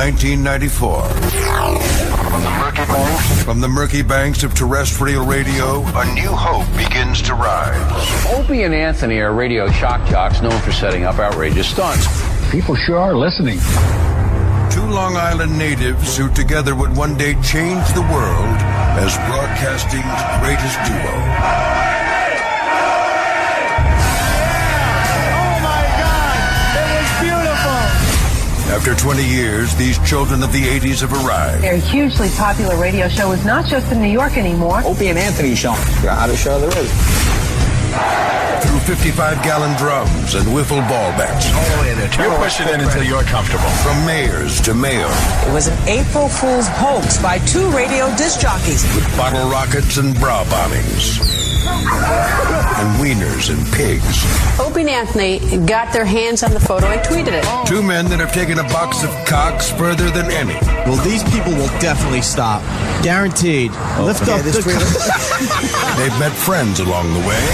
1994. From the murky banks of terrestrial radio, a new hope begins to rise. Opie and Anthony are radio shock jocks known for setting up outrageous stunts. People sure are listening. Two Long Island natives who together would one day change the world as broadcasting's greatest duo. Oh my God! It was beautiful! After 20 years, these children of the 80s have arrived. Their hugely popular radio show is not just in New York anymore. Opie and Anthony show. The hottest show there is. Through 55-gallon drums and wiffle ball bats. You push it in until you're comfortable. From mayors to mayor. It was an April Fool's hoax by two radio disc jockeys. With bottle rockets and bra bombings. And wieners and pigs. Opie and Anthony got their hands on the photo and tweeted it. Two men that have taken a box of cocks further than any. Well, these people will definitely stop. Guaranteed. Lift up the... They've met friends along the way.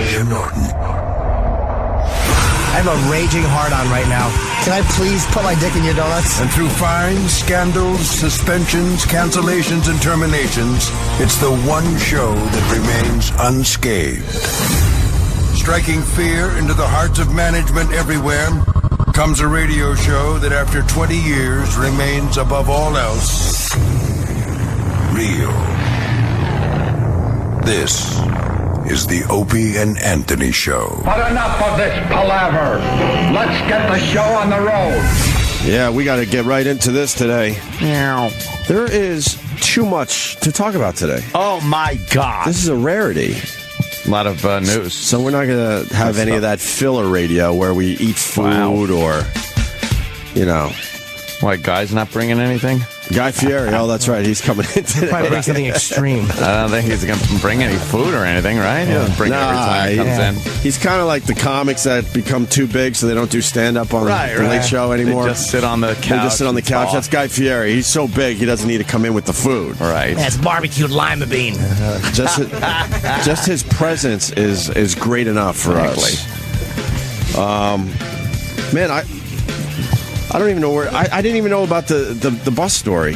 Jim Norton. I have a raging hard-on right now. Can I please put my dick in your donuts? And through fines, scandals, suspensions, cancellations, and terminations, it's the one show that remains unscathed. Striking fear into the hearts of management everywhere comes a radio show that after 20 years remains above all else real. This is the Opie and Anthony Show. But enough of this palaver. Let's get the show on the road. Yeah, we got to get right into this today. There is too much to talk about today. Oh, my God. This is a rarity. A lot of news. So we're not going to have any of that filler radio where we eat food or, you know. Why, Guy's not bringing anything? Guy Fieri, oh, that's right. He's coming in today. Probably bring something extreme. I don't think he's going to bring any food or anything, right? He doesn't bring it every time he comes in. He's kind of like the comics that become too big so they don't do stand-up on the Late Show anymore. They just sit on the couch. They just sit on the couch. That's Guy Fieri. He's so big, he doesn't need to come in with the food. Right. That's barbecued lima bean. Just his presence is great enough for us. Man, I don't even know where. I didn't even know about the bus story.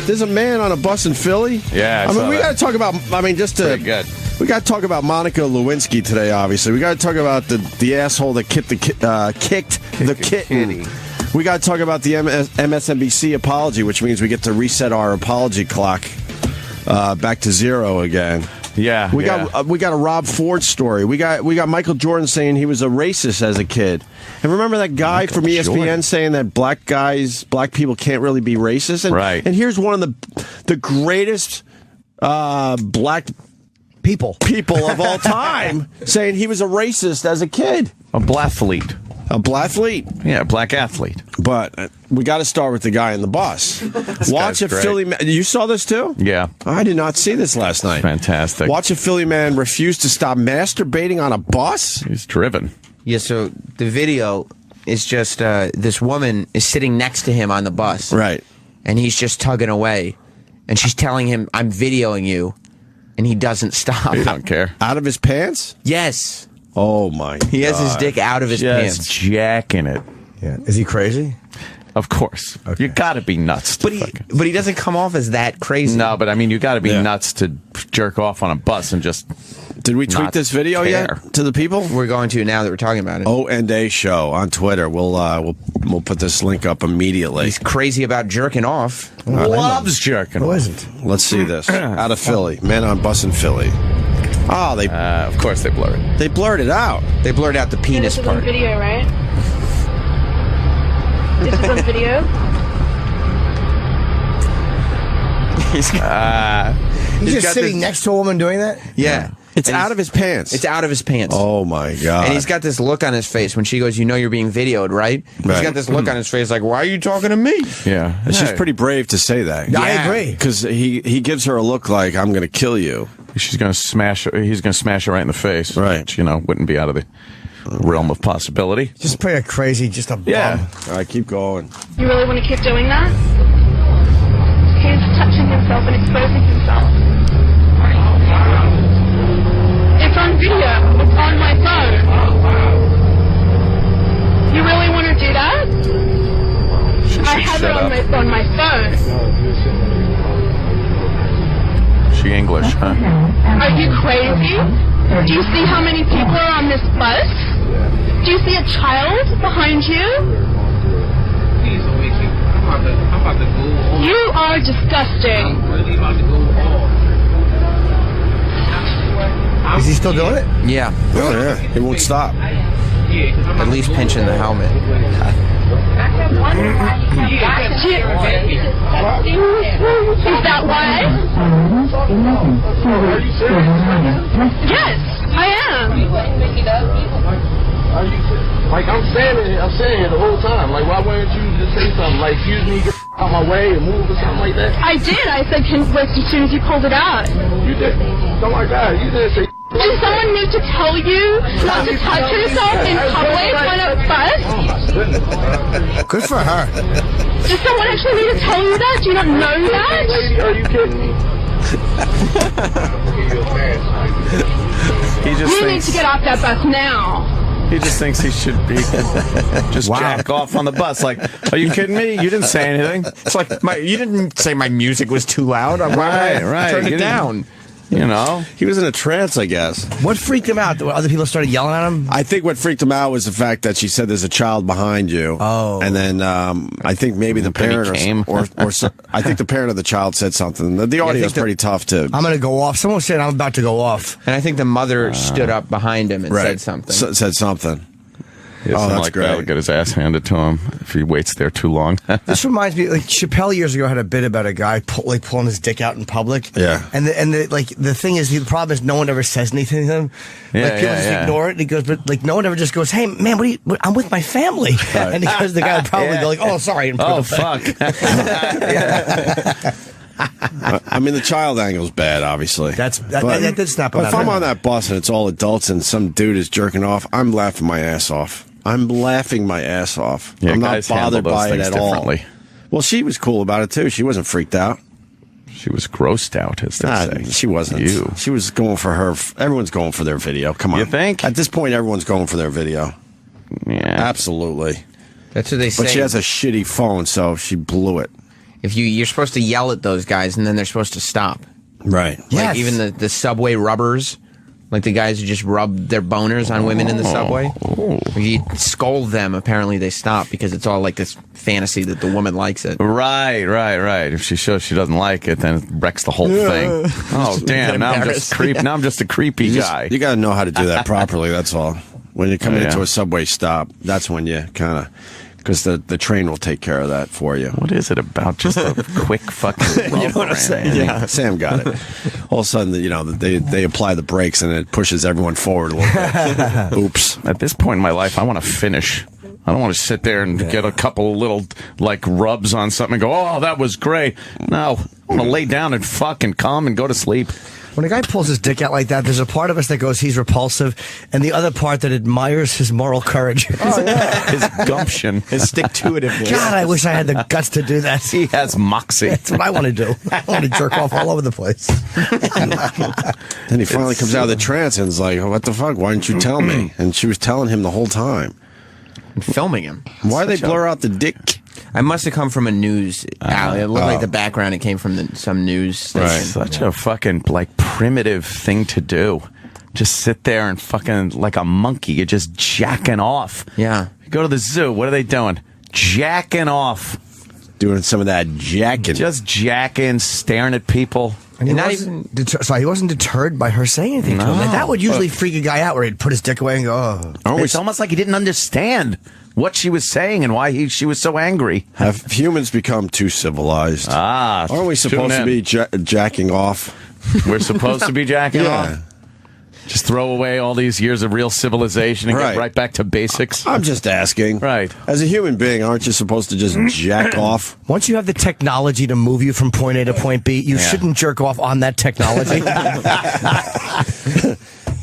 There's a man on a bus in Philly. Yeah, I mean, we got to talk about. I mean, just to. Pretty good. We got to talk about Monica Lewinsky today. Obviously, we got to talk about the asshole that kicked the kitten. We got to talk about the MSNBC apology, which means we get to reset our apology clock back to zero again. Yeah, we got a Rob Ford story. We got Michael Jordan saying he was a racist as a kid. And remember that guy from ESPN saying that black people can't really be racist. And, right. And here's one of the greatest black people of all time saying he was a racist as a kid. A blathlete. A blathlete. Yeah, a black athlete. But we got to start with the guy in the bus. Watch a Philly man. You saw this too? Yeah. I did not see this last night. Fantastic. Watch a Philly man refuse to stop masturbating on a bus? He's driven. Yeah, so the video is just this woman is sitting next to him on the bus. Right. And he's just tugging away. And she's telling him, I'm videoing you. And he doesn't stop. He don't care. Out of his pants? Yes. Oh, my God. He has his dick out of his pants. Just jacking it. Yeah. Is he crazy? Of course. Okay. You got to be nuts. But he doesn't come off as that crazy. No, but I mean, you got to be nuts to jerk off on a bus and just. Did we tweet this video yet to the people? We're going to now that we're talking about it. O&A Show on Twitter. We'll put this link up immediately. He's crazy about jerking off. Loves jerking off. Who isn't? Let's see this. Out of Philly. Man on bus in Philly. Oh, they. Of course they blurred it. They blurred it out. They blurred out the penis this is part. on video, right? This is on video. He's just sitting next to a woman doing that? Yeah. It's out of his pants. It's out of his pants. Oh, my God. And he's got this look on his face when she goes, you know you're being videoed, right? He's got this look on his face like, why are you talking to me? Yeah. She's pretty brave to say that. Yeah. I agree. Because he gives her a look like, I'm going to kill you. She's going to smash her. He's going to smash her right in the face. Right. Which, wouldn't be out of the realm of possibility. Just play a crazy, just a bum. Yeah. All right, keep going. You really want to keep doing that? He's touching himself and exposing himself. It's on video. It's on my phone. You She English, huh? Are you crazy? Do you see how many people are on this bus? Do you see a child behind you? You are disgusting. Is he still doing it? Yeah. Oh, yeah. He won't stop. At least pinching the helmet. Is that why? Yes, I am. Like, I'm saying it the whole time. Like, why wouldn't you just say something? Like, excuse me, get out my way and move or something like that? I did. I said, can wait as soon as you pulled it out. You did. Oh my God, you didn't say. Does someone need to tell you not to touch yourself in public on a bus? Good for her. Does someone actually need to tell you that? Do you not know that? Lady, are you kidding me? He just You need to get off that bus now. He just thinks he should be just jack off on the bus. Like, are you kidding me? You didn't say anything. It's like you didn't say my music was too loud. Right. Turn it down. You know, he was in a trance, I guess. What freaked him out? Other people started yelling at him? I think what freaked him out was the fact that she said there's a child behind you. Oh. And then I think maybe the parent or I think the parent of the child said something. The audio is pretty tough to. I'm going to go off. Someone said I'm about to go off. And I think the mother stood up behind him and said something. Said something. Oh, that's great. That'll get his ass handed to him if he waits there too long. This reminds me, like Chappelle years ago had a bit about a guy pulling his dick out in public. Yeah. And the thing is, the problem is no one ever says anything to him. Yeah, people just ignore it. And he goes, but like no one ever just goes, hey man, I'm with my family. Right. And because the guy would probably go like, oh sorry. Oh fuck. I mean, the child angle's bad, obviously. That did snap on If I'm on that bus and it's all adults and some dude is jerking off, I'm laughing my ass off. I'm laughing my ass off. Yeah, I'm not bothered by it at all. Well, she was cool about it too. She wasn't freaked out. She was grossed out, as they say. She wasn't. She was going for her. Everyone's going for their video. Come on. You think? At this point, everyone's going for their video. Yeah. Absolutely. That's what they say. But she has a shitty phone, so she blew it. If you're supposed to yell at those guys, and then they're supposed to stop. Right. Like even the subway rubbers, like the guys who just rub their boners on women in the subway. If you scold them, apparently they stop because it's all like this fantasy that the woman likes it. Right. If she shows she doesn't like it, then it wrecks the whole thing. Oh damn! Now I'm just a creepy guy. You got to know how to do that properly. That's all. When you're coming into a subway stop, that's when you kind of. Because the train will take care of that for you. What is it about just a quick fucking rub? You know what I'm saying? Yeah, Sam got it. All of a sudden, they apply the brakes and it pushes everyone forward a little bit. Oops. At this point in my life, I want to finish. I don't want to sit there and get a couple of little rubs on something and go, oh, that was great. No, I want to lay down and fucking calm and go to sleep. When a guy pulls his dick out like that, there's a part of us that goes, he's repulsive, and the other part that admires his moral courage. Oh, yeah. His gumption. His stick-to-itiveness. God, I wish I had the guts to do that. He has moxie. That's what I want to do. I want to jerk off all over the place. Then he finally comes out of the trance and is like, what the fuck? Why didn't you tell me? And she was telling him the whole time. And filming him. Why did they blur out the dick? I must have come from a news alley. It looked like the background. It came from some news station. Right. Such a fucking primitive thing to do. Just sit there and fucking like a monkey. You're just jacking off. Yeah. You go to the zoo. What are they doing? Jacking off. Doing some of that jacking. Just jacking, staring at people. And he wasn't deterred by her saying anything to him. And that would usually freak a guy out where he'd put his dick away and go, oh. It's almost like he didn't understand what she was saying and why she was so angry. Have humans become too civilized? Aren't we supposed to be jacking off? We're supposed to be jacking off? Just throw away all these years of real civilization and get right back to basics? I'm just asking. Right. As a human being, aren't you supposed to just jack off? Once you have the technology to move you from point A to point B, you shouldn't jerk off on that technology.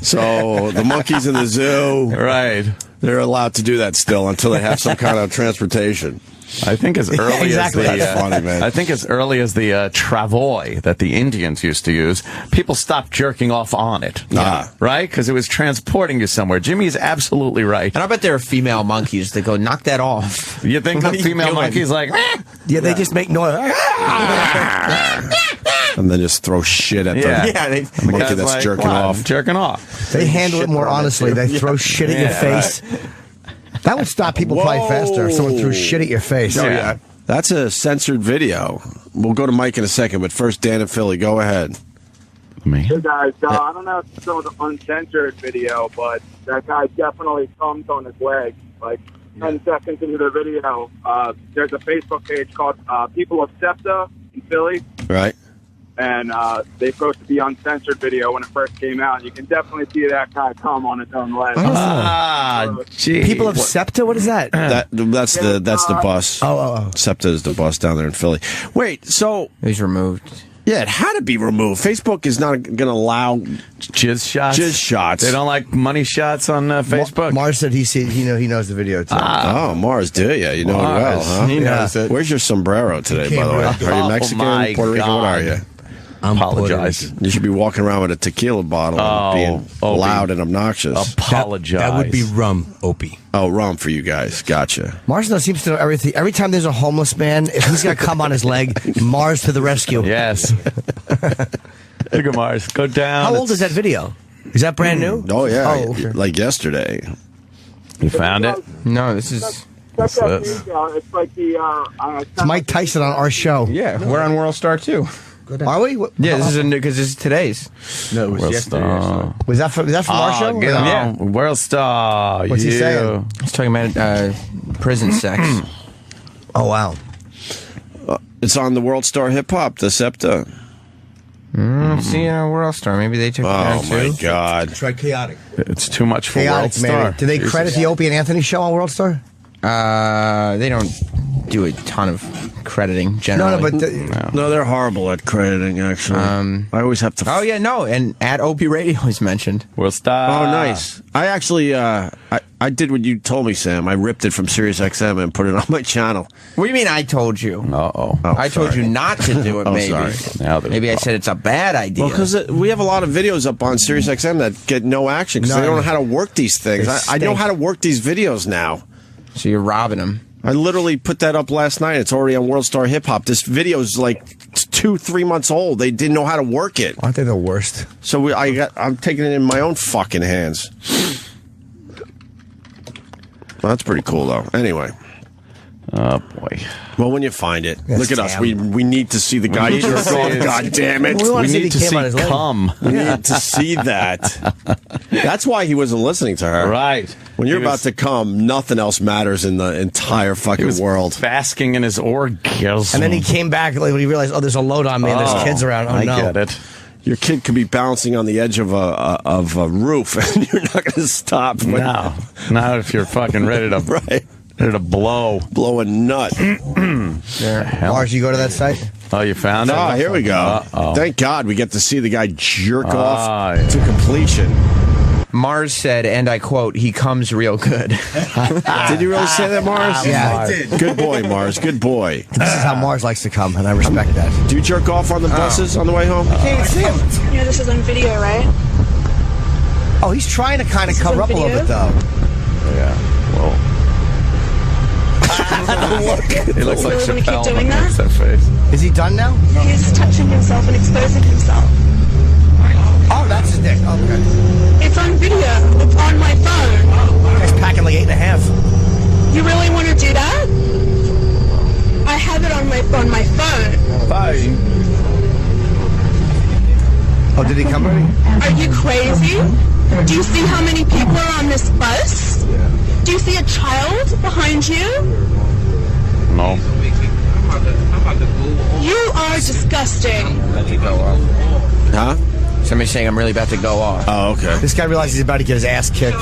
So the monkeys in the zoo, right? They're allowed to do that still until they have some kind of transportation. I think as early exactly. as the That's funny, man. I think as early as the travois that the Indians used to use, people stopped jerking off on it. Right? Because it was transporting you somewhere. Jimmy is absolutely right. And I bet there are female monkeys that go, knock that off. You think the female monkey's like, yeah, they just make noise. And then just throw shit at the monkey that's like, jerking off. Jerking off. They handle it more honestly. They throw shit at your face. Right. That would stop people probably faster if someone threw shit at your face. Oh, yeah. That's a censored video. We'll go to Mike in a second, but first, Dan and Philly, go ahead. Me? Hey, guys. I don't know if it's an uncensored video, but that guy definitely thumbs on his leg. Like, 10 seconds into the video, there's a Facebook page called People of SEPTA in Philly. Right. And they posted the uncensored video when it first came out. And you can definitely see that guy come on his own leg. Gee. People of SEPTA? What is that? That's the bus. Oh. SEPTA is the bus down there in Philly. Wait, so... He's removed. Yeah, it had to be removed. Facebook is not going to allow jizz shots. Jizz shots. They don't like money shots on Facebook. Mars said he knows the video too. Oh, Mars, do you? You know it well, huh? He knows it. Where's your sombrero today, by the way? Are you Mexican? Puerto Rican? What are you? Apologize. You should be walking around with a tequila bottle and being loud and obnoxious. Apologize. That would be rum, Opie. Oh, rum for you guys. Gotcha. Mars seems to know everything. Every time there's a homeless man, if he's going to come on his leg, Mars to the rescue. Yes. Look at Mars. Go down. How old is that video? Is that brand new? Oh, yeah. Oh, okay. Like yesterday. You found it? No, this is... It's like the... It's Mike Tyson on our show. Yeah, we're on World Star too. Are we? Yeah, this is a new because this is today's. No, it was yesterday. Was that from our show? Yeah, World Star. What's he saying? He's talking about prison sex. Oh wow! It's on the World Star Hip Hop, the SEPTA. See, World Star. Maybe they took it down too. Oh my God! Try chaotic. It's too much for Chaotic, World Star. maybe. Do they credit the Opie and Anthony show on World Star? They don't do a ton of crediting generally. No, they're horrible at crediting. Actually, I always have to. Oh yeah, no, and at Opie Radio is mentioned. World Star. Oh, nice. I actually, I did what you told me, Sam. I ripped it from SiriusXM and put it on my channel. What do you mean? I told you. I told you not to do it. Maybe. Sorry. Maybe I said it's a bad idea. Well, because we have a lot of videos up on SiriusXM that get no action because they don't know how to work these things. I know how to work these videos now. So you're robbing them. I literally put that up last night. It's already on World Star Hip Hop. This video is like 2-3 months old. They didn't know how to work it. Aren't they the worst? So I'm taking it in my own fucking hands. Well, that's pretty cool, though. Anyway. Oh, boy. Well, when you find it, look at us. We need to see the guy jerk off. God damn it. We need to see cum. We need to see that. That's why he wasn't listening to her. Right. When you're about to come, nothing else matters in the entire fucking world. Basking in his orgasm. And then he came back when he realized, there's a load on me and there's kids around. Oh, I no. get it. Your kid could be bouncing on the edge of a roof, and you're not going to stop. No. Not if you're fucking ready to... Right. Ready to blow a nut. Mars, you go to that site? Oh, you found it? Oh, here we go. Uh-oh. Thank God we get to see the guy jerk off to completion. Mars said, and I quote, he comes real good. Did you really say that, Mars? Yeah, I did. Good boy, Mars. Good boy. This is how Mars likes to come, and I respect that. Do you jerk off on the buses on the way home? You can't even see him. Yeah, this is on video, right? Oh, he's trying to kind of cover up a little bit, though. Yeah, well... He looks like Chappelle when he makes that face. Is he done now? He's touching himself and exposing himself. Oh, that's his dick. Okay. It's on video. It's on my phone. He's packing like 8.5. You really want to do that? I have it on my phone. Fine. Oh, did he come already? Are you crazy? Do you see how many people are on this bus? Do you see a child behind you? No. You are disgusting. Huh? Somebody's saying I'm really about to go off. Oh, okay. This guy realizes he's about to get his ass kicked.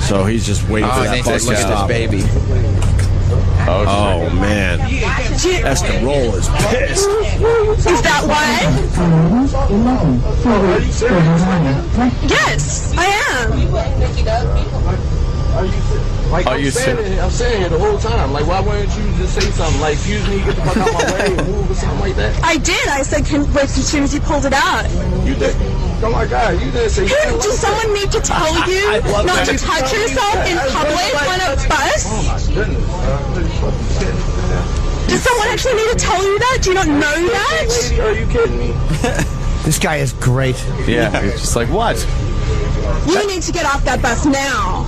So he's just waiting for that bus to look stop. at this baby. Oh, man. Esther Roll is pissed. Is that why? Yes, I am. I'm saying it the whole time. Like, why wouldn't you just say something? Like, excuse me, get the fuck out of my way, and move or something like that. I did. I said, wait as soon as you pulled it out. You did. Oh my God, you didn't say. Does someone need to tell you not to touch yourself in public on a bus? Oh my goodness. Does someone actually need to tell you that? Do you not know that? Lady, are you kidding me? This guy is great. Yeah, it's just like, what? You need to get off that bus now.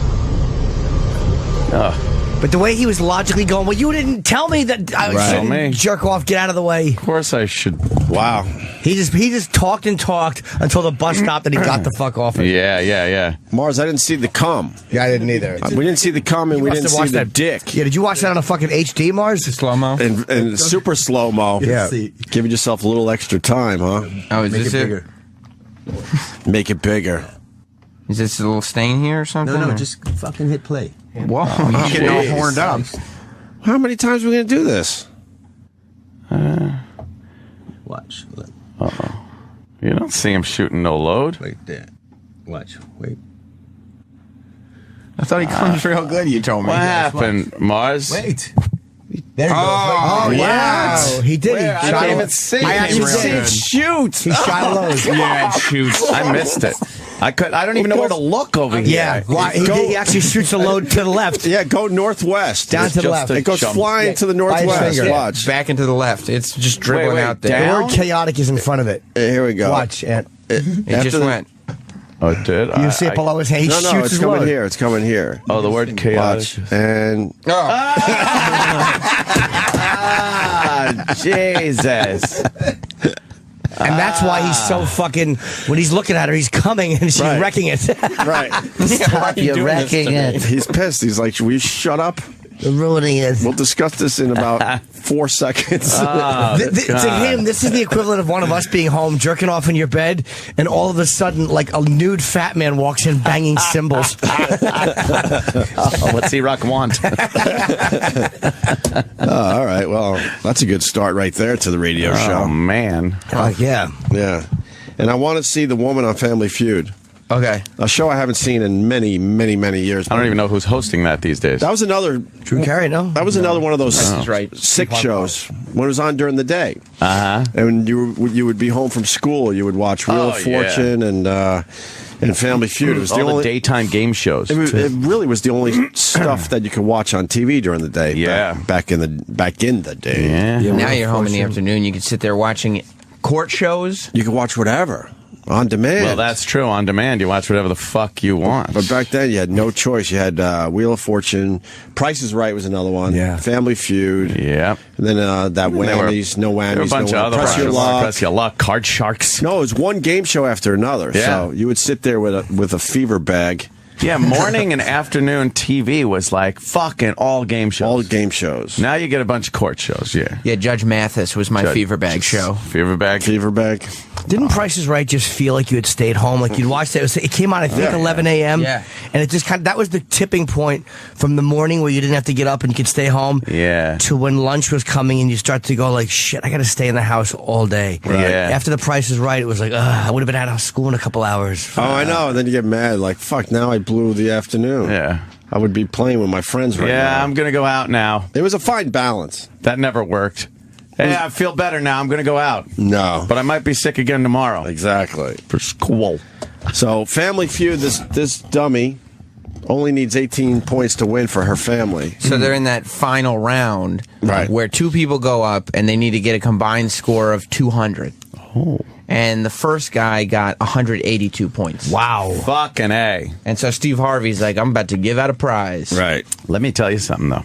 But the way he was logically going, well, you didn't tell me that I shouldn't jerk off. Get out of the way. Of course I should. Wow. He just talked and talked until the bus stopped and he got the fuck off it. Yeah. Mars, I didn't see the cum. Yeah, I didn't either. We didn't see the cum and we didn't see the dick. Yeah, did you watch that on a fucking HD, Mars? Slow-mo? And super slow-mo. Yeah. Give yourself a little extra time, huh? Oh, is this it? bigger. Make it bigger. Is this a little stain here or something? No, or? just fucking hit play. Whoa, you're getting all horned up. How many times are we going to do this? Watch. Uh-oh. You don't see him shooting no load. Wait there. Watch. Wait. I thought he comes real good, you told me. What happened, Mars? Wait. There he goes. Oh, wow. He did. Where? He I shot can't a- even see. I actually Really see it good. shoot. He shot a load. Yeah, it shoots. I missed it. I don't even know where to look over here. Yeah. Why, he actually shoots a load to the left. Yeah, go northwest. Down to the left. It goes flying to the northwest. finger. Watch. Back into the left. It's just dribbling Wait, out there. The down? word chaotic is in front of it. Here we go. Watch. And It just went. Oh, it did? you see it below his hand. He No, shoots it's his coming load. here. It's coming here. Oh, the word chaotic. Watch. And Jesus. And that's why he's so fucking. When he's looking at her, he's coming and she's Right. wrecking it. right. Stop, you're wrecking it. He's pissed. He's like, will you shut up? You're ruining it. We'll discuss this in about 4 seconds. To him, this is the equivalent of one of us being home, jerking off in your bed, and all of a sudden, like a nude fat man walks in banging cymbals. What's E-Rock want? All right. Well, that's a good start right there to the radio Oh, show. man. Yeah. Yeah. And I want to see the woman on Family Feud. Okay. A show I haven't seen in many, many, many years. I don't even know who's hosting that these days. That was another Drew Carey, no? That was another one of those right. sick shows when it was on during the day. Uh-huh. And you would be home from school, you would watch Wheel of Fortune and Family Feud. It was All the only daytime game shows. It really was the only stuff that you could watch on TV during the day. Yeah. back in the day. Yeah. Now you're home in the afternoon. You can sit there watching court shows. You could watch whatever on demand. Well, that's true. On demand, you watch whatever the fuck you want. But back then, you had no choice. You had Wheel of Fortune, Price is Right was another one. Yeah. Family Feud. Yeah. And then that whammies, no whammies, There were a bunch no of other Press Your ones. Luck. Press Your Luck, Card Sharks. No, it was one game show after another. Yeah. So you would sit there with a fever bag. Yeah, morning and afternoon TV was like fucking all game shows. All game shows. Now you get a bunch of court shows, yeah. Yeah, Judge Mathis was my fever bag show. Fever bag. Fever bag. Didn't Price is Right just feel like you had stayed home? Like you'd watched it. It came on, I think, 11 a.m. Yeah. And it just that was the tipping point from the morning where you didn't have to get up and you could stay home. Yeah. To when lunch was coming and you start to go like, shit, I got to stay in the house all day. Right. Yeah. After the Price is Right, it was like, I would have been out of school in a couple hours. Oh, I know. And then you get mad. Like, fuck, now I blew the afternoon. Yeah. I would be playing with my friends right now. Yeah, I'm going to go out now. It was a fine balance. That never worked. Hey, I feel better now. I'm going to go out. No. But I might be sick again tomorrow. Exactly. For school. So, Family Feud, this dummy only needs 18 points to win for her family. So they're in that final round where two people go up and they need to get a combined score of 200. Oh. And the first guy got 182 points. Wow. Fucking A. And so Steve Harvey's like, I'm about to give out a prize. Right. Let me tell you something, though.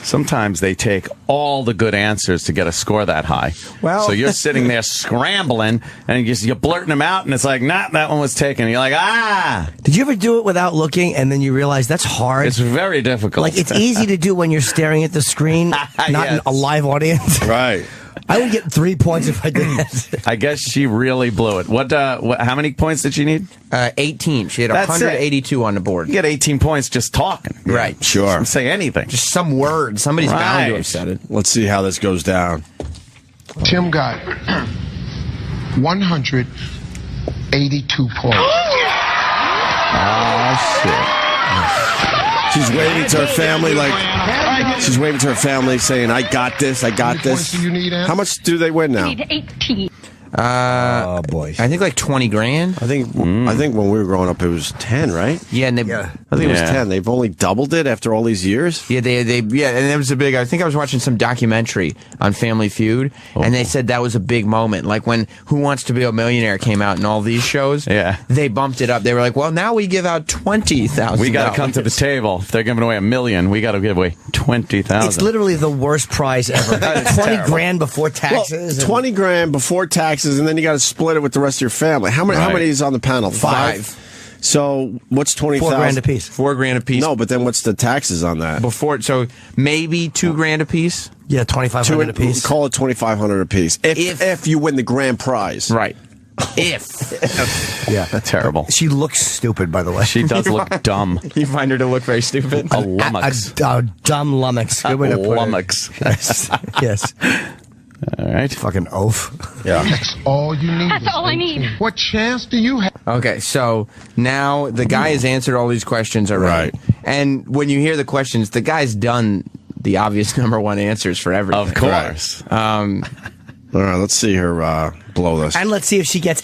Sometimes they take all the good answers to get a score that high. Well, so you're sitting there scrambling, and you're blurting them out, and it's like, nah, that one was taken. And you're like, ah. Did you ever do it without looking and then you realize that's hard? It's very difficult. Like, it's easy to do when you're staring at the screen, not in Yes. a live audience. Right. I would get 3 points if I did that. I guess she really blew it. What? How many points did she need? 18. She had That's 182 on the board. You get 18 points just talking. Right. Sure. Don't say anything. Just some word. Somebody's bound to Right. have said it. Let's see how this goes down. Tim got 182 points. Oh, shit. She's waving to her family saying, I got this, I got How many points this. do you need, Ann? How much do they win now? 18. Oh boy! I think like 20 grand. I think when we were growing up, it was 10, right? Yeah, and I think it was 10. They've only doubled it after all these years. Yeah, and it was a big. I think I was watching some documentary on Family Feud, and they said that was a big moment. Like when Who Wants to Be a Millionaire came out and all these shows. Yeah, they bumped it up. They were like, well, now we give out $20,000. We got to come to the table. If they're giving away $1 million, we got to give away $20,000. It's literally the worst prize ever. 20 grand before taxes. Well, 20 grand before taxes, and then you got to split it with the rest of your family. How many is on the panel? 5. So what's 20,000? 4 grand a piece. 4 grand a piece. No, but then what's the taxes on that? So maybe 2 grand a piece. Yeah, 2,500 a piece. Call it 2,500 a piece. If you win the grand prize, right? Yeah, that's terrible. She looks stupid, by the way. She does look dumb. You find her to look very stupid. A lummox. A dumb lummox. Good way to put it. Lummox. Yes. All right. Fucking oaf. Yeah. That's all you need. That's all I need. What chance do you have? Okay, so now the guy has answered all these questions already. Right. And when you hear the questions, the guy's done the obvious number one answers for everything. Of course. All right, let's see her blow this. And let's see if she gets.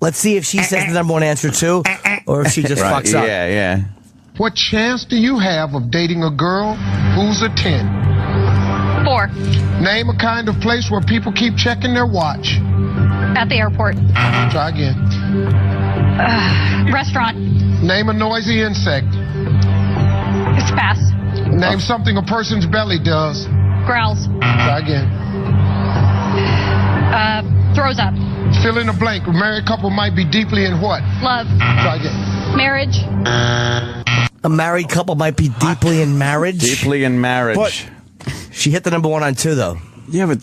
Let's see if she says the number one answer too, or if she just fucks up. Yeah. What chance do you have of dating a girl who's a 10? 4. Name a kind of place where people keep checking their watch. At the airport. Try again. Restaurant. Name a noisy insect. It's pass. Name something a person's belly does. Growls. Try again. Throws up. Fill in a blank. A married couple might be deeply in what? Love. Try again. Marriage. A married couple might be deeply in marriage. Deeply in marriage. But she hit the number one on 2, though. Yeah, but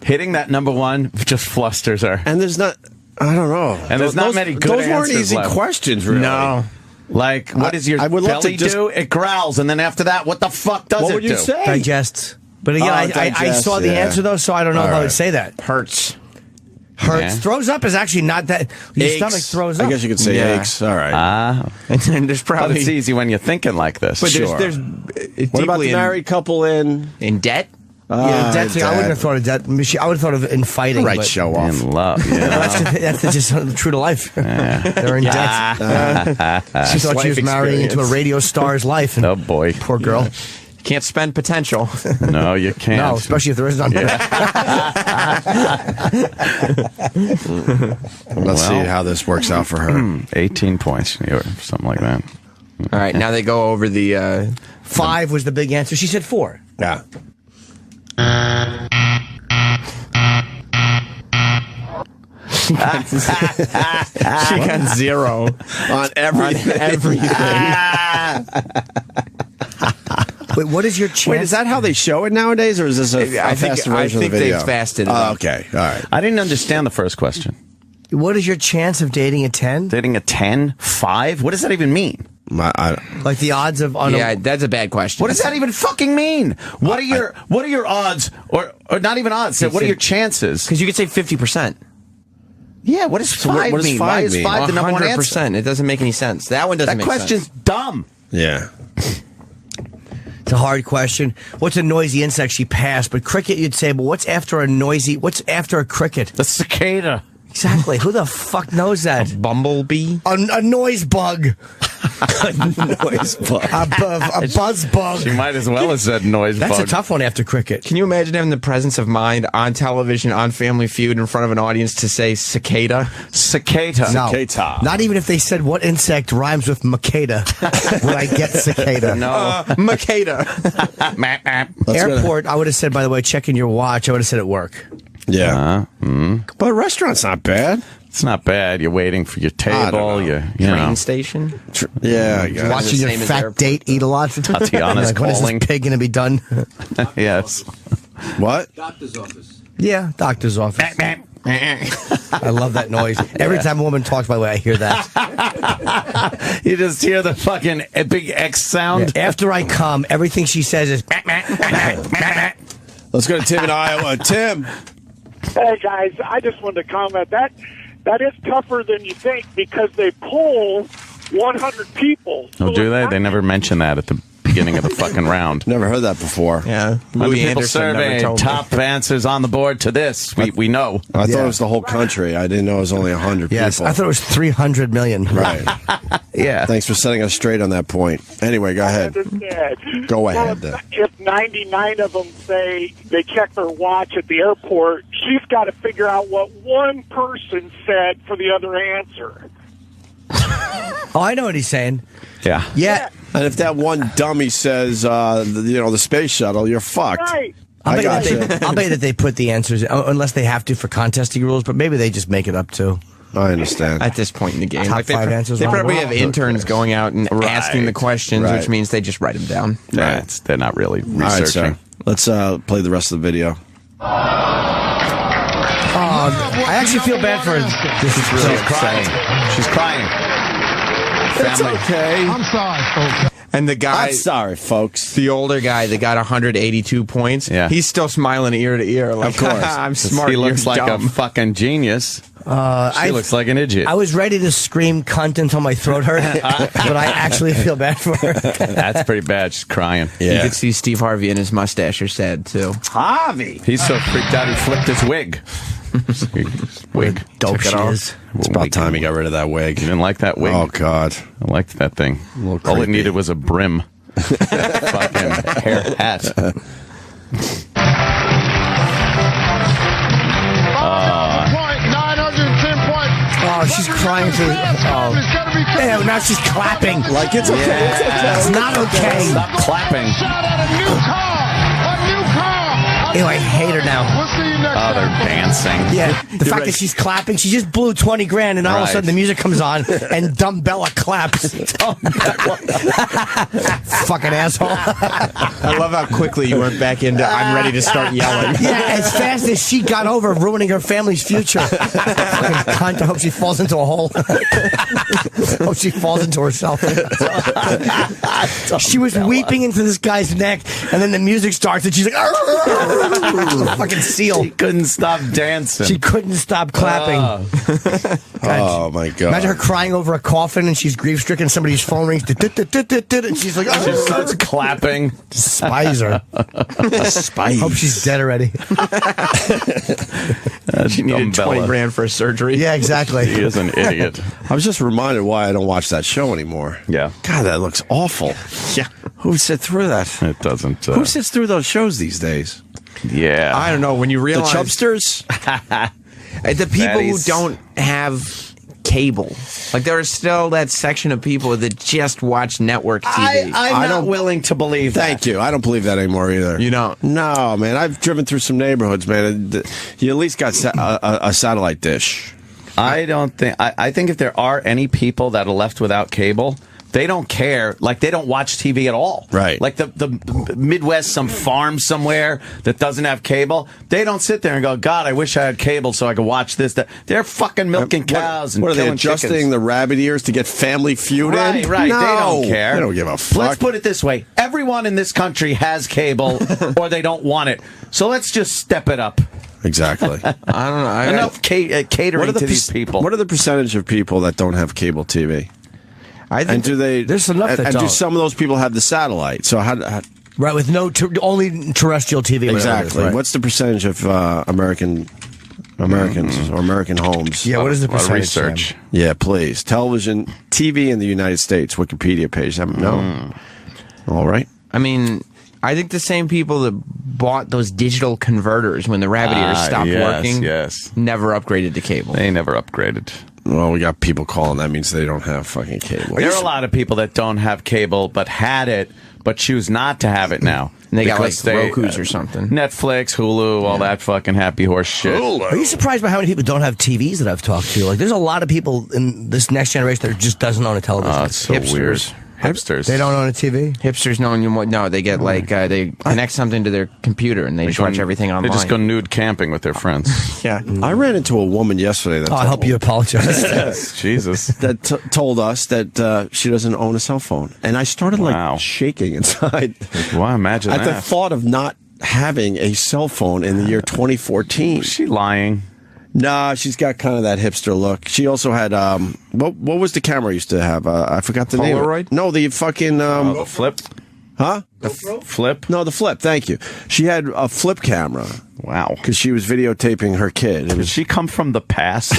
hitting that number one just flusters her. And there's not. I don't know. And there's not many good answers. Those weren't easy left. questions, really. No. Like, what does your belly do? It growls, and then after that, what the fuck does it do? What would you say? Digests. But again, I saw the answer, though, so I don't know if I would say that. Hurts. Hurts. Throws up is actually not that. Your stomach throws up. I guess you could say aches. All right. And there's probably. But it's easy when you're thinking like this. But sure. there's what about the married couple in debt? Yeah, debt. I wouldn't have thought of debt. I would have thought of in fighting. Right, show off. In love. Yeah. that's just true to life. They're in debt. She thought she was marrying into a radio star's life. And oh, boy. Poor girl. Can't spend potential. No, you can't. No, especially if there is none. Let's see how this works out for her. 18 points, or something like that. All right, now they go over the 5 was the big answer. She said 4. Yeah. She got 0 on everything. Wait, what is your chance? Wait, is that how they show it nowadays, or is this a faster version of the video? I think they fasted it up. Okay, all right. I didn't understand the first question. What is your chance of dating a 10? Dating a 10? 5? What does that even mean? Like the odds of that's a bad question. What does that even fucking mean? What are your odds, or not even odds? What are your chances? Because you could say 50%. Yeah, what does 5 what does mean? 5 Why is mean? 5 the number one answer? 100%. It doesn't make any sense. That one doesn't make sense. That question's dumb. Yeah. It's a hard question. What's a noisy insect? She passed. But cricket, you'd say, but what's after a cricket? The cicada. Exactly. Who the fuck knows that? A bumblebee? A noise bug. A noise bug. A buzz bug. She might as well have said noise bug. That's a tough one after cricket. Can you imagine having the presence of mind on television, on Family Feud, in front of an audience to say cicada? Cicada. No, cicada. Not even if they said what insect rhymes with macada would I get cicada. No. Macada. Airport, I would have said, by the way, checking your watch. I would have said at work. Yeah. But a restaurant's not bad. It's not bad. You're waiting for your table. Train station. Yeah, I guess. Watching your fat date eat a lot. Tatiana's like, when is calling. this pig going to be done? Yes. What? Doctor's office. Yeah, doctor's office. I love that noise. Every time a woman talks, by the way, I hear that. You just hear the fucking big X sound. Yeah, after I come, everything she says is... Let's go to Tim in Iowa. Tim. Hey, guys, I just wanted to comment that is tougher than you think because they poll 100 people. Oh, do they? They never mention that at the beginning of the fucking round. Never heard that before. Yeah. 100 Louis people Anderson never surveyed. told me. Top answers on the board to this. We know. I thought it was the whole country. I didn't know it was only 100 Yes, people. I thought it was 300 million. Right. Yeah. Thanks for setting us straight on that point. Anyway, go ahead. Go ahead. If 99 of them say they check their watch at the airport, she's got to figure out what one person said for the other answer. Oh, I know what he's saying. Yeah. Yeah. And if that one dummy says, the space shuttle, you're fucked. Right. I'll I got bet that they put the answers, unless they have to for contesting rules, but maybe they just make it up too. I understand. At this point in the game, Top five answers they on the probably board. have interns going out and asking the questions, Right. which means they just write them down. Yeah, they're not really All right, researching. sir. Let's play the rest of the video. I actually feel bad for this. She's crying. She's crying. It's Family. okay. I'm sorry, folks. And the guy, I'm sorry, folks. the older guy that got 182 points, Yeah. he's still smiling ear to ear. Like, Of course. I'm smart. He looks you're like dumb. a fucking genius. She looks like an idiot. I was ready to scream cunt until my throat hurt, but I actually feel bad for her. That's pretty bad. She's crying. You could see Steve Harvey and his mustache are sad, too. Harvey. He's so freaked out he flipped his wig. Wig. Dope Took it she off. is. It's about time he got rid of that wig. You didn't like that wig? Oh, God. I liked that thing. little All it creepy. needed was a brim. Fucking hair hat. 910 points. Oh, she's crying for. Oh, damn! Now she's clapping. Like it's okay. It's okay. It's not okay. Stop clapping. Shout out a new car. A new car. Ew, I hate her now. We'll see you next Oh, they're time. dancing. Yeah, the fact that she's clapping, she just blew 20 grand, and all of a Right. sudden the music comes on, and Dumb Bella claps. Fucking asshole. I love how quickly you went back into I'm ready to start yelling. Yeah, as fast as she got over ruining her family's future. Fucking cunt. I hope she falls into a hole. Hope she falls into herself. She was weeping into this guy's neck, and then the music starts, and she's like, fucking seal. She couldn't stop dancing. She couldn't stop clapping. Oh, my God. Imagine her crying over a coffin, and she's grief-stricken. Somebody's phone rings, and she's like, She starts clapping. Despise her. Spice. Hope she's dead already. She needed 20 grand for a surgery. Yeah, exactly. He is an idiot. I was just reminded why I don't watch that show anymore. Yeah. God, that looks awful. Yeah. Who sit through that? It doesn't. Who sits through those shows these days? Yeah. I don't know. When you The realize chubsters? the people who Fatties. don't have cable, like there is still that section of people that just watch network TV. I'm not willing to believe that. Thank you. I don't believe that anymore either. You don't? No, man. I've driven through some neighborhoods, man. You at least got a satellite dish. I don't think. I think if there are any people that are left without cable, they don't care. Like, they don't watch TV at all. Right. Like the Midwest, some farm somewhere that doesn't have cable, they don't sit there and go, God, I wish I had cable so I could watch this. That. They're fucking milking cows and What are they killing adjusting chickens. the rabbit ears to get Family Feud Right, in? right. No. They don't care. They don't give a fuck. Let's put it this way. Everyone in this country has cable or they don't want it. So let's just step it up. Exactly. I don't know. Enough catering to these people. What are the percentage of people that don't have cable TV? I think And do they? There's enough that and do don't. some of those people have the satellite? So how Right, with no only terrestrial TV. whatever it is, exactly? right. What's the percentage of Americans or American homes? Yeah, what is the A lot of percentage? research. Sam? Yeah, please. Television, TV in the United States, Wikipedia page. No. All right. I mean, I think the same people that bought those digital converters when the rabbit ears stopped working never upgraded to cable. They never upgraded. Well, we got people calling. That means they don't have fucking cable. There are a lot of people that don't have cable but had it, but choose not to have it now. And they got like Because they, Roku's or something. Netflix, Hulu, all that fucking happy horse shit. Are you surprised by how many people don't have TVs that I've talked to? Like, there's a lot of people in this next generation that just doesn't own a television. Oh, it's so Hipsters. weird. Hipsters. They don't own a TV. Hipsters know anymore. No, they get like they connect something to their computer and they just watch everything online. They just go nude camping with their friends. Yeah. I ran into a woman yesterday that I'll help you apologize. Jesus. that told us that she doesn't own a cell phone, and I started like shaking inside. Wow, imagine at that. the thought of not having a cell phone in the year 2014. Is she lying? Nah, she's got kind of that hipster look. She also had what was the camera I used to have? I forgot the name. Polaroid? No, the fucking The flip? Huh? The flip? No, the flip. Thank you. She had a flip camera. Wow. Because she was videotaping her kid. Did she come from the past?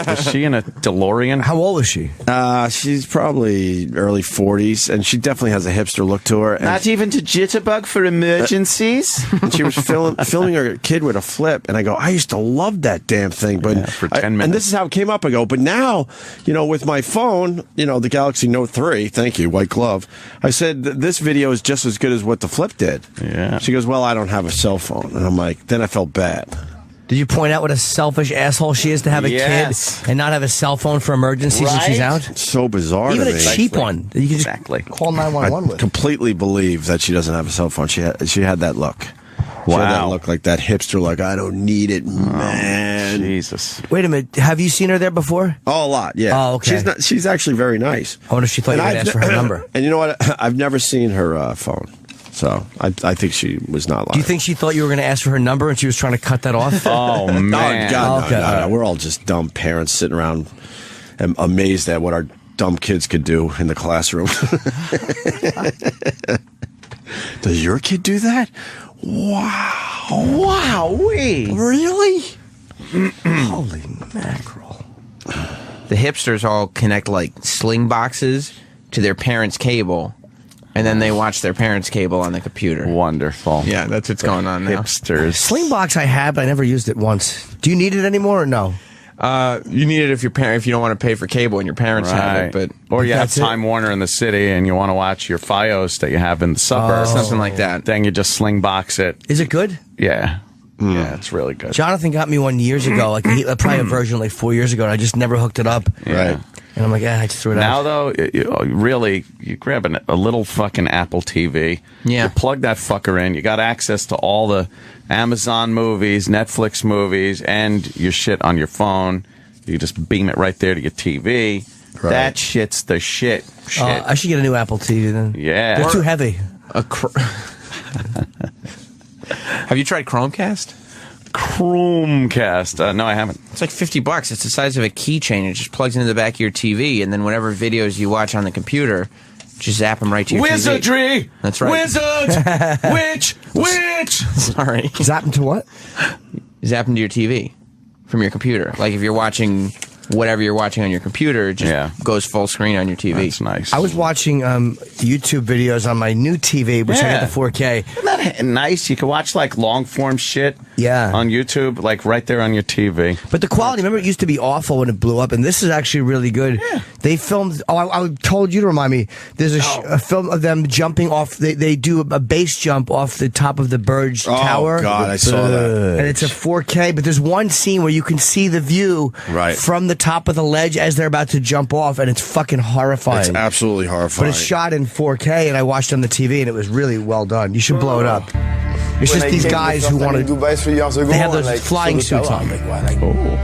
Was she in a DeLorean? How old is she? She's probably early 40s, and she definitely has a hipster look to her. And Not even to jitterbug for emergencies? and she was filming her kid with a flip, and I go, I used to love that damn thing. But for 10 minutes. And this is how it came up. I go, but now, with my phone, the Galaxy Note 3, thank you, white glove, I said, this video is just as good as what the flip did. Yeah. She goes, well, I don't have a cell phone. And I'm like, then I felt bad. Did you point out what a selfish asshole she is to have a kid and not have a cell phone for emergencies when she's out? It's so bizarre Even to a me. cheap one. You can just call 911 I with. completely believe that she doesn't have a cell phone. She had that look. She had that look, like that hipster look. I don't need it, man. Jesus. Wait a minute. Have you seen her there before? Oh, a lot, yeah. Oh, okay. She's actually very nice. I wonder if she thought you would ask for her number. And you know what? I've never seen her phone. So I think she was not lying. Do you think she thought you were going to ask for her number and she was trying to cut that off? Oh, man. Oh, God, Okay. no. We're all just dumb parents sitting around and amazed at what our dumb kids could do in the classroom. Does your kid do that? Wow. Really? Holy mackerel. The hipsters all connect like sling boxes to their parents' cable, and then they watch their parents' cable on the computer. Wonderful. Yeah, that's what's going on now. Hipsters. Slingbox I have, but I never used it once. Do you need it anymore or no? You need it if you don't want to pay for cable and your parents have it, but or you have that's it. Time Warner in the city and you want to watch your FiOS that you have in the suburbs, something like that. Then you just sling box it. Is it good? Yeah. Yeah, it's really good. Jonathan got me one years ago, probably a version like 4 years ago, and I just never hooked it up. Yeah. Right. And I'm like, I just threw it Now, out. though, you grab a little fucking Apple TV. Yeah. You plug that fucker in. You got access to all the Amazon movies, Netflix movies, and your shit on your phone. You just beam it right there to your TV. Right. That shit's the shit. I should get a new Apple TV then. Yeah. They're too heavy. Have you tried Chromecast? Chromecast. No, I haven't. It's like $50. It's the size of a keychain. It just plugs into the back of your TV, and then whatever videos you watch on the computer, just zap them right to your Wizardry! TV. That's right. Wizard! Witch! Sorry. Zap them to what? Zap them to your TV from your computer. Like if you're watching whatever you're watching on your computer, it just goes full screen on your TV. That's nice. I was watching YouTube videos on my new TV, which I got the 4K. Isn't that nice? You can watch like long form shit on YouTube, like right there on your TV. But the quality, remember, it used to be awful when it blew up, and this is actually really good. Yeah. They filmed, I told you to remind me, there's a film of them jumping off, they do a base jump off the top of the Burj Tower. Oh, God, I saw that. And it's a 4K, but there's one scene where you can see the view from the top of the ledge as they're about to jump off, and it's fucking horrifying. It's absolutely horrifying. But it's shot in 4K, and I watched it on the TV, and it was really well done. You should blow it up. It's just these guys who want to. Dubai 3 years ago, they have those flying suits on.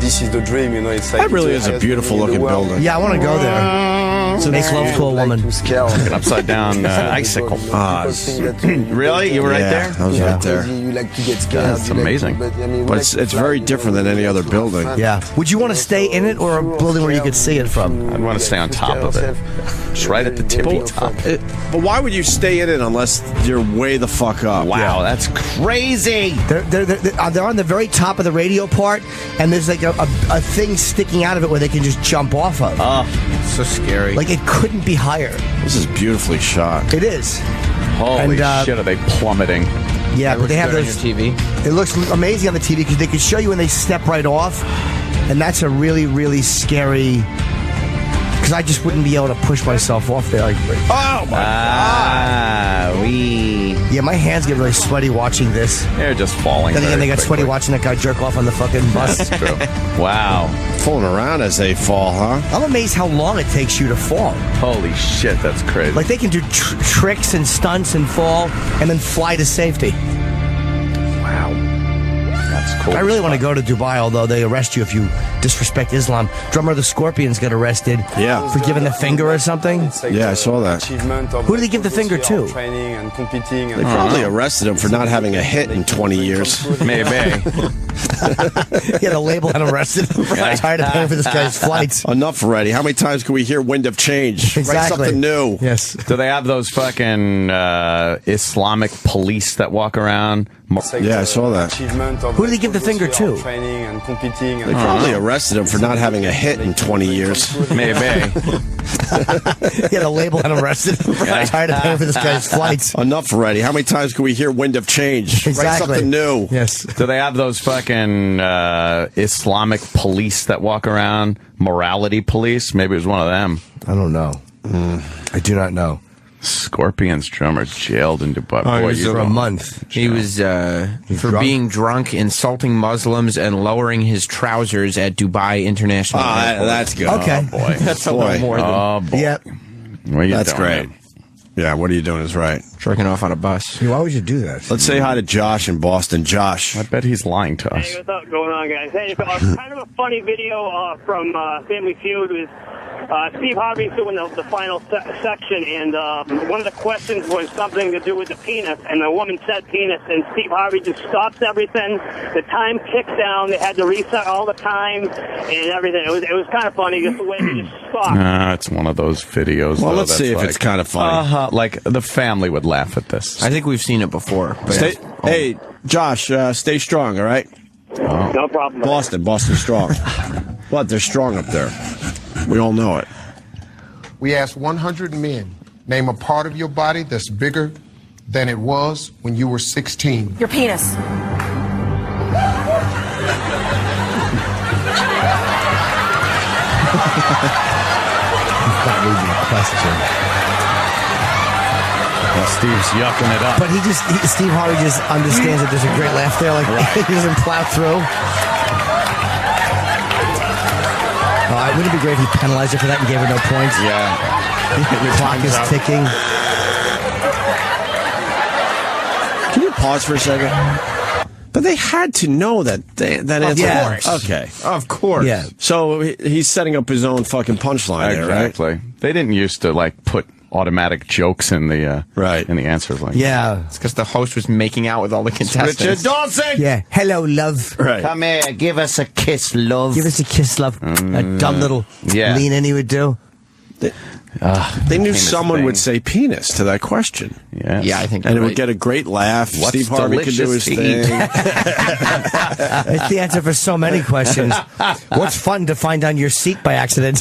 This is the dream, It's like that really is a beautiful looking building. Yeah, I want to go there. So make love to a woman. An upside down icicle. Really? You were right there? I was right there. You like to get scared. That's amazing. But it's very different than any other building. Yeah. Would you want to stay in it or a building where you could see it from? I'd want to stay on top of it. Just right at the tippy top. But why would you stay in it unless you're way the fuck up? Wow, that's crazy. They're on the very top of the radio part, and there's like a thing sticking out of it where they can just jump off of. It's so scary. Like it couldn't be higher. This is beautifully shot. It is. Holy shit, are they plummeting? Yeah, but they have those. On your TV. It looks amazing on the TV because they can show you when they step right off, and that's a really, really scary. Because I just wouldn't be able to push myself off there. Like, oh my god! Yeah, my hands get really sweaty watching this. They're just falling. Then again, they got sweaty watching that guy jerk off on the fucking bus. That's true. Wow. Falling around as they fall, huh? I'm amazed how long it takes you to fall. Holy shit, that's crazy. Like they can do tricks and stunts and fall and then fly to safety. Wow. That's cool. I really want to go to Dubai, although they arrest you if you disrespect Islam. Drummer of the Scorpions got arrested for giving the finger or something. Yeah, I saw that. Who did they give the finger to? They probably arrested him for not having a hit in 20 years. Maybe. He had a label and arrested him. Tired of paying for this guy's flights. Enough already. How many times can we hear wind of change? Exactly. Write something new. Yes. Do they have those fucking Islamic police that walk around? Yeah, I saw that. Who did he give the finger to? They probably arrested him for not having a hit in 20 years. Maybe. He had a label and arrested him. Tired of paying for this guy's flights. Enough already. How many times can we hear wind of change? Exactly. Write something new. Yes. Do they have those fucking Islamic police that walk around? Morality police? Maybe it was one of them. I don't know. I do not know. Scorpions drummer jailed in Dubai. Boy, for a month. He was for drunk? being drunk, insulting Muslims, and lowering his trousers at Dubai International Airport. That's good. Okay. Oh, boy. That's a little more than Oh, boy. Yep. What are you That's doing? great. Yeah, what are you doing is right. jerking off on a bus. Why would you do that? Let's say hi to Josh in Boston. Josh. I bet he's lying to us. Hey, what's up going on, guys? Hey, kind of a funny video from Family Feud was Steve Harvey's doing the final section, and one of the questions was something to do with the penis, and the woman said penis, and Steve Harvey just stops everything. The time ticks down. They had to reset all the time and everything. It was kind of funny just the way he just stopped. It's one of those videos. Well, though, let's see if it's kind of funny. Like the family would laugh at this. I think we've seen it before. But Hey, Josh, stay strong, all right? No problem. Boston's strong. What? They're strong up there. We all know it. We asked 100 men, name a part of your body that's bigger than it was when you were 16. Your penis. Well, Steve's yucking it up. But Steve Harvey just understands that there's a great laugh there. Like, he doesn't plow through. Wouldn't it be great if he penalized her for that and gave her no points? Yeah. Your clock is ticking. Can you pause for a second? But they had to know that it's course. Okay. Of course. Yeah. So he's setting up his own fucking punchline there, right? Exactly. They didn't used to like put automatic jokes in the in the answers like Yeah. It's because the host was making out with all the contestants. Richard Dawson! Yeah. Hello, love. Right. Come here, give us a kiss, love. Give us a kiss, love. That dumb little lean in he would do. They knew someone would say penis to that question. Yes. Yeah, I think And it you're would right. get a great laugh. What's Steve Harvey could do his delicious to thing. It's the answer for so many questions. What's fun to find on your seat by accident?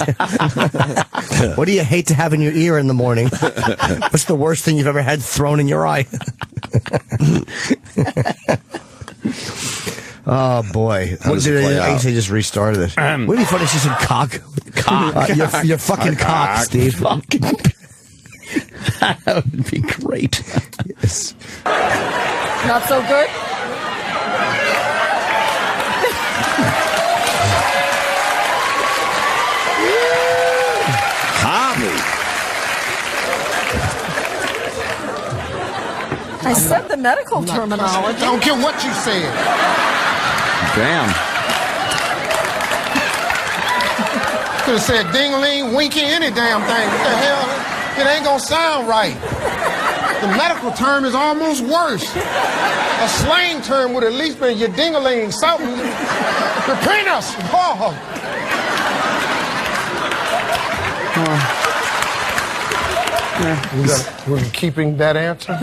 What do you hate to have in your ear in the morning? What's the worst thing you've ever had thrown in your eye? Oh, boy. How does it play I out? guess they just restarted it. Would it be funny if she said cock? Cock. You're fucking cock, Steve. That would be great. Yes. Not so good? I said the medical terminology. I don't care what you said. Damn. Could have said ding-a-ling, winky, any damn thing. What the hell? It ain't gonna sound right. The medical term is almost worse. A slang term would at least be your ding-a-ling, something. Your penis. Oh. We're keeping that answer?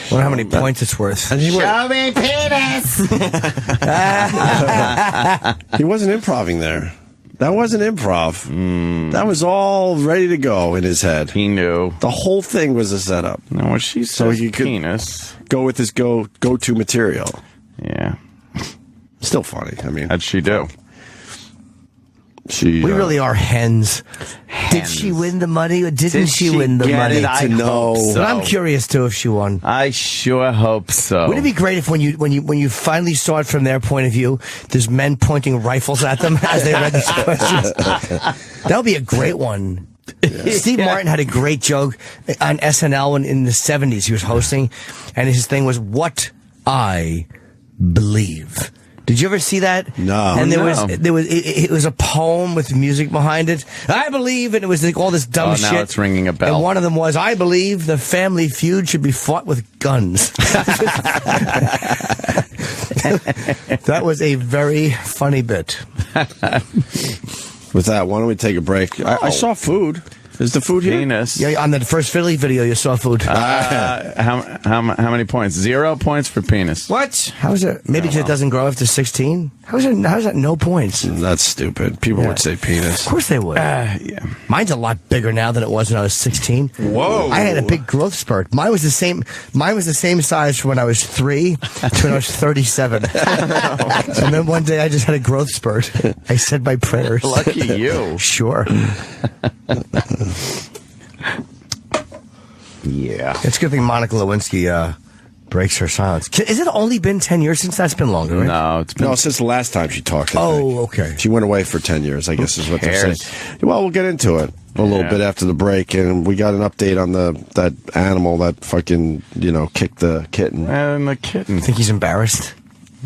I wonder how many points it's worth. Show me penis! He wasn't improving there. That wasn't improv. That was all ready to go in his head. He knew. The whole thing was a setup. No, when she So says he could penis. go with his go-to material. Yeah. Still funny. I mean, How'd she do? she. We really are hens. Did she win the money or didn't she win the get money? it? I know. hope so. But I'm curious too if she won. I sure hope so. Wouldn't it be great if when you finally saw it from their point of view, there's men pointing rifles at them as they read these questions? That would be a great one. Steve Martin had a great joke on SNL when in the 70s he was hosting, and his thing was "What I Believe." Did you ever see that? No. And No. it was a poem with music behind it. I believe, and it was like all this dumb shit. Now it's ringing a bell. And one of them was, I believe the family feud should be fought with guns. That was a very funny bit. With that, why don't we take a break? I saw food. Is the food here? Penis. Yeah, on the first Philly video, you saw food. How many points? 0 points for penis. What? How is it? Maybe because it doesn't grow after 16? How is that no points? That's stupid. People would say penis. Of course they would. Yeah. Mine's a lot bigger now than it was when I was 16. Whoa. I had a big growth spurt. Mine was the same size from when I was 3 to when I was 37. And then one day I just had a growth spurt. I said my prayers. Lucky you. Sure. Yeah. It's a good thing Monica Lewinsky breaks her silence. Has it only been 10 years since that's been longer, right? No, it's been... No, since the last time she talked. I think. Okay. She went away for 10 years, I guess is what they're cares? saying. Well, we'll get into it a little bit after the break, and we got an update on that animal that fucking, kicked the kitten. And the kitten. Think he's embarrassed?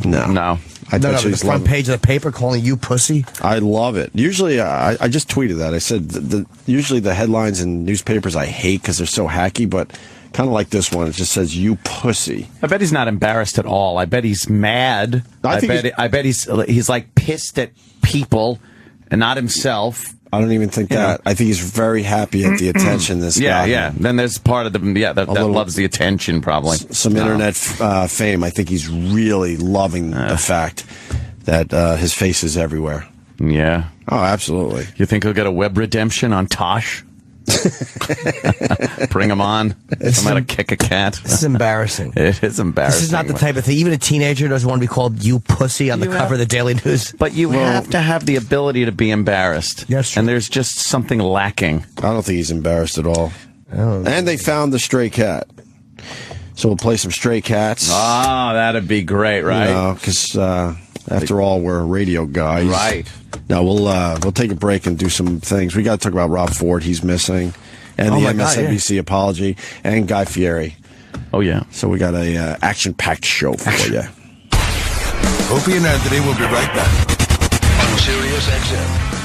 No. No. I No, bet the she's front page of the paper calling you pussy. I love it. Usually, I just tweeted that. I said usually the headlines in newspapers I hate because they're so hacky, but kind of like this one, it just says "you pussy." I bet he's not embarrassed at all. I bet he's mad. I bet he's like pissed at people and not himself. I don't even think that. I think he's very happy at the attention this guy. Yeah. Then there's part of that loves the attention, probably. Some internet fame. I think he's really loving the fact that his face is everywhere. Yeah. Oh, absolutely. You think he'll get a web redemption on Tosh? Bring him on. I'm going to kick a cat. This is embarrassing. It is embarrassing. This is not the type of thing. Even a teenager doesn't want to be called "you pussy" on the cover of the Daily News. But you have to have the ability to be embarrassed. Yes, and there's just something lacking. I don't think he's embarrassed at all. And they found the stray cat. So we'll play some Stray Cats. Oh, that'd be great, right? Because after all, we're radio guys. Right. Now we'll take a break and do some things. We got to talk about Rob Ford. He's missing, and the MSNBC apology, and Guy Fieri. Oh yeah. So we got a action-packed show for you. Opie and Anthony will be right back on Sirius XM.